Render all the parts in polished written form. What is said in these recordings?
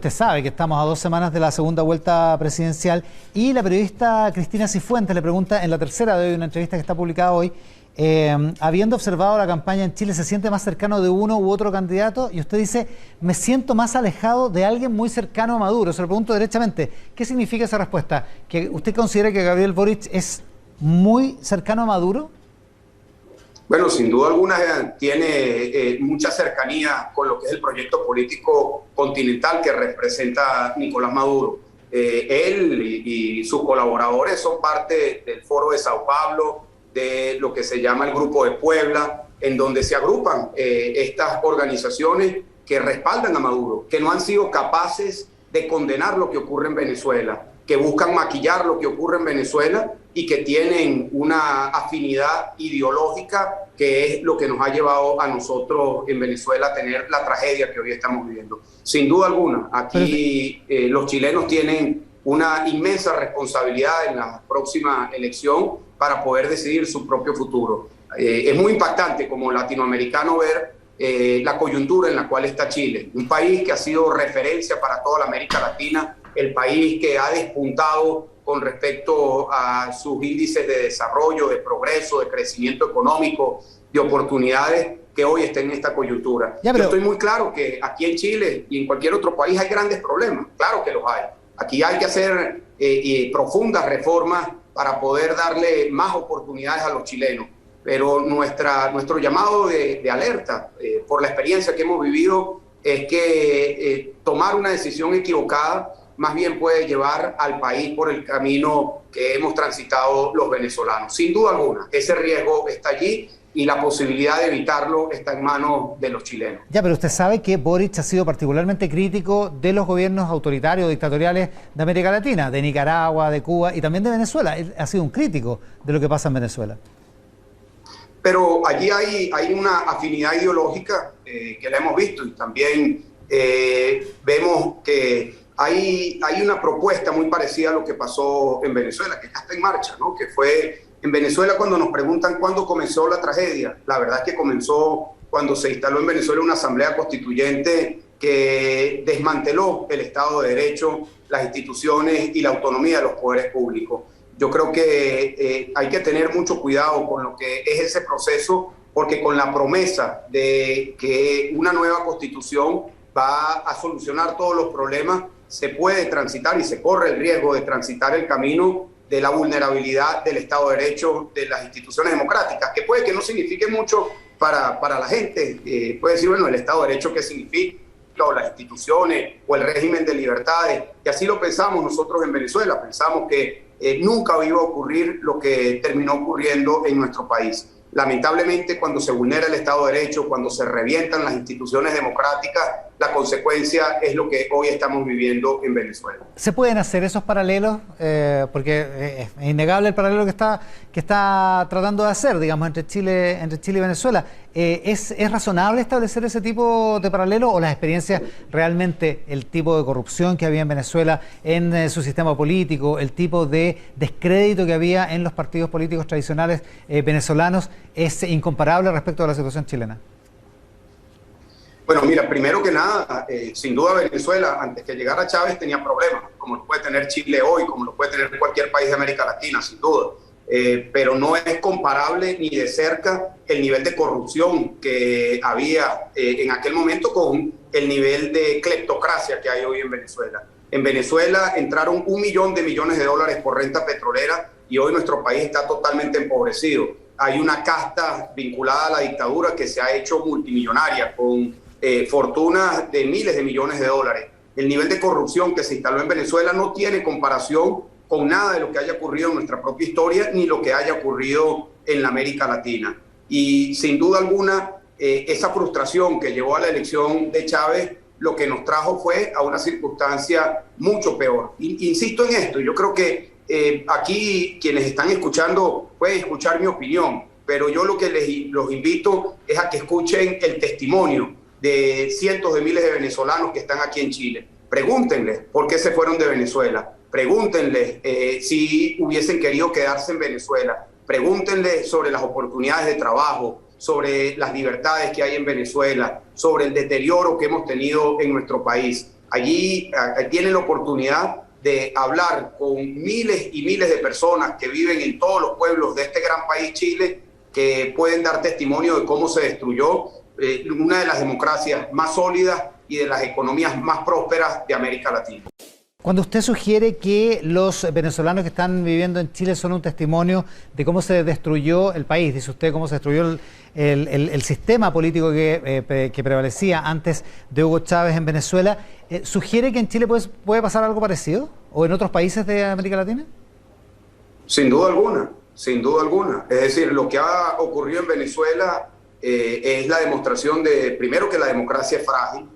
usted sabe que estamos a 2 semanas de la segunda vuelta presidencial y la periodista Cristina Cifuentes le pregunta en la tercera de hoy, una entrevista que está publicada hoy, habiendo observado la campaña en Chile, ¿se siente más cercano de uno u otro candidato? Y usted dice, me siento más alejado de alguien muy cercano a Maduro. Se lo pregunto derechamente, ¿qué significa esa respuesta? ¿Que usted considera que Gabriel Boric es muy cercano a Maduro? Bueno, sin duda alguna tiene mucha cercanía con lo que es el proyecto político continental que representa Nicolás Maduro. Él y sus colaboradores son parte del Foro de Sao Paulo, de lo que se llama el Grupo de Puebla, en donde se agrupan estas organizaciones que respaldan a Maduro, que no han sido capaces de condenar lo que ocurre en Venezuela, que buscan maquillar lo que ocurre en Venezuela y que tienen una afinidad ideológica que es lo que nos ha llevado a nosotros en Venezuela a tener la tragedia que hoy estamos viviendo. Sin duda alguna, aquí los chilenos tienen una inmensa responsabilidad en la próxima elección para poder decidir su propio futuro. Es muy impactante como latinoamericano ver la coyuntura en la cual está Chile, un país que ha sido referencia para toda la América Latina, el país que ha despuntado con respecto a sus índices de desarrollo, de progreso, de crecimiento económico, de oportunidades, que hoy está en esta coyuntura. Yo estoy muy claro que aquí en Chile y en cualquier otro país hay grandes problemas, claro que los hay. Aquí hay que hacer profundas reformas para poder darle más oportunidades a los chilenos. Pero nuestro llamado de alerta por la experiencia que hemos vivido es que tomar una decisión equivocada más bien puede llevar al país por el camino que hemos transitado los venezolanos. Sin duda alguna, ese riesgo está allí y la posibilidad de evitarlo está en manos de los chilenos. Ya, pero usted sabe que Boric ha sido particularmente crítico de los gobiernos autoritarios, dictatoriales de América Latina, de Nicaragua, de Cuba y también de Venezuela. Él ha sido un crítico de lo que pasa en Venezuela. Pero allí hay una afinidad ideológica que la hemos visto y también vemos que hay una propuesta muy parecida a lo que pasó en Venezuela, que ya está en marcha, ¿no? Que fue en Venezuela cuando nos preguntan cuándo comenzó la tragedia. La verdad es que comenzó cuando se instaló en Venezuela una asamblea constituyente que desmanteló el Estado de Derecho, las instituciones y la autonomía de los poderes públicos. Yo creo que hay que tener mucho cuidado con lo que es ese proceso, porque con la promesa de que una nueva constitución va a solucionar todos los problemas, se puede transitar y se corre el riesgo de transitar el camino de la vulnerabilidad del Estado de Derecho, de las instituciones democráticas, que puede que no signifique mucho para la gente. Puede decir, bueno, el Estado de Derecho, ¿qué significa? O las instituciones, o el régimen de libertades. Y así lo pensamos nosotros en Venezuela. Pensamos que nunca iba a ocurrir lo que terminó ocurriendo en nuestro país. Lamentablemente, cuando se vulnera el Estado de Derecho, cuando se revientan las instituciones democráticas, la consecuencia es lo que hoy estamos viviendo en Venezuela. ¿Se pueden hacer esos paralelos? Porque es innegable el paralelo que está tratando de hacer, digamos, entre Chile y Venezuela. ¿Es razonable establecer ese tipo de paralelo o las experiencias realmente, el tipo de corrupción que había en Venezuela en su sistema político, el tipo de descrédito que había en los partidos políticos tradicionales venezolanos, es incomparable respecto a la situación chilena? Bueno, mira, primero que nada, sin duda Venezuela, antes que llegara Chávez, tenía problemas, como lo puede tener Chile hoy, como lo puede tener cualquier país de América Latina, sin duda. Pero no es comparable ni de cerca el nivel de corrupción que había en aquel momento con el nivel de cleptocracia que hay hoy en Venezuela. En Venezuela entraron 1 millón de millones de dólares por renta petrolera y hoy nuestro país está totalmente empobrecido. Hay una casta vinculada a la dictadura que se ha hecho multimillonaria con fortunas de miles de millones de dólares. El nivel de corrupción que se instaló en Venezuela no tiene comparación con nada de lo que haya ocurrido en nuestra propia historia ni lo que haya ocurrido en la América Latina. Y sin duda alguna, esa frustración que llevó a la elección de Chávez lo que nos trajo fue a una circunstancia mucho peor. Insisto en esto, yo creo que aquí quienes están escuchando pueden escuchar mi opinión, pero yo lo que los invito es a que escuchen el testimonio de cientos de miles de venezolanos que están aquí en Chile. Pregúntenles por qué se fueron de Venezuela. Pregúntenles si hubiesen querido quedarse en Venezuela. Pregúntenles sobre las oportunidades de trabajo, sobre las libertades que hay en Venezuela, sobre el deterioro que hemos tenido en nuestro país. Allí tienen la oportunidad de hablar con miles y miles de personas que viven en todos los pueblos de este gran país, Chile, que pueden dar testimonio de cómo se destruyó una de las democracias más sólidas y de las economías más prósperas de América Latina. Cuando usted sugiere que los venezolanos que están viviendo en Chile son un testimonio de cómo se destruyó el país, dice usted cómo se destruyó el sistema político que prevalecía antes de Hugo Chávez en Venezuela, ¿sugiere que en Chile puede pasar algo parecido? ¿O en otros países de América Latina? Sin duda alguna, sin duda alguna. Es decir, lo que ha ocurrido en Venezuela es la demostración de, primero, que la democracia es frágil,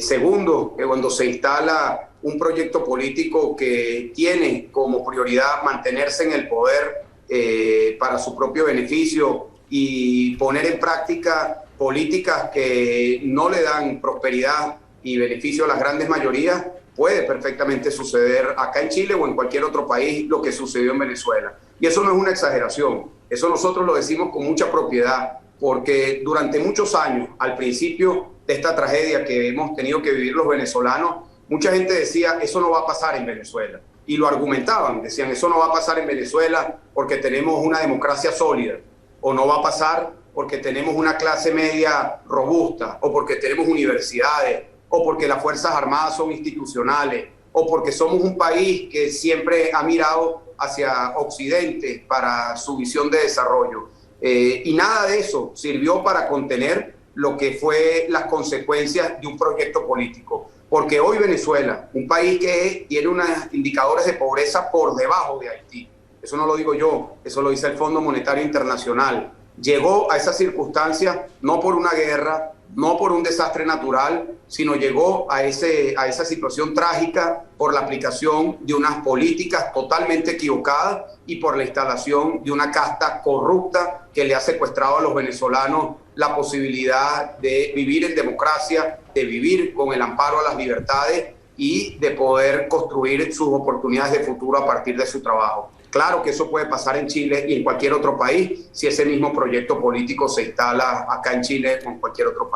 segundo, que cuando se instala un proyecto político que tiene como prioridad mantenerse en el poder para su propio beneficio y poner en práctica políticas que no le dan prosperidad y beneficio a las grandes mayorías, puede perfectamente suceder acá en Chile o en cualquier otro país lo que sucedió en Venezuela. Y eso no es una exageración, eso nosotros lo decimos con mucha propiedad, porque durante muchos años, al principio de esta tragedia que hemos tenido que vivir los venezolanos, mucha gente decía, eso no va a pasar en Venezuela. Y lo argumentaban, decían, eso no va a pasar en Venezuela porque tenemos una democracia sólida, o no va a pasar porque tenemos una clase media robusta, o porque tenemos universidades, o porque las Fuerzas Armadas son institucionales, o porque somos un país que siempre ha mirado hacia Occidente para su visión de desarrollo. Y nada de eso sirvió para contener lo que fue las consecuencias de un proyecto político. Porque hoy Venezuela, un país que tiene unos indicadores de pobreza por debajo de Haití, eso no lo digo yo, eso lo dice el Fondo Monetario Internacional, llegó a esas circunstancias no por una guerra, no por un desastre natural, sino llegó a esa situación trágica por la aplicación de unas políticas totalmente equivocadas y por la instalación de una casta corrupta que le ha secuestrado a los venezolanos la posibilidad de vivir en democracia, de vivir con el amparo a las libertades y de poder construir sus oportunidades de futuro a partir de su trabajo. Claro que eso puede pasar en Chile y en cualquier otro país si ese mismo proyecto político se instala acá en Chile o en cualquier otro país.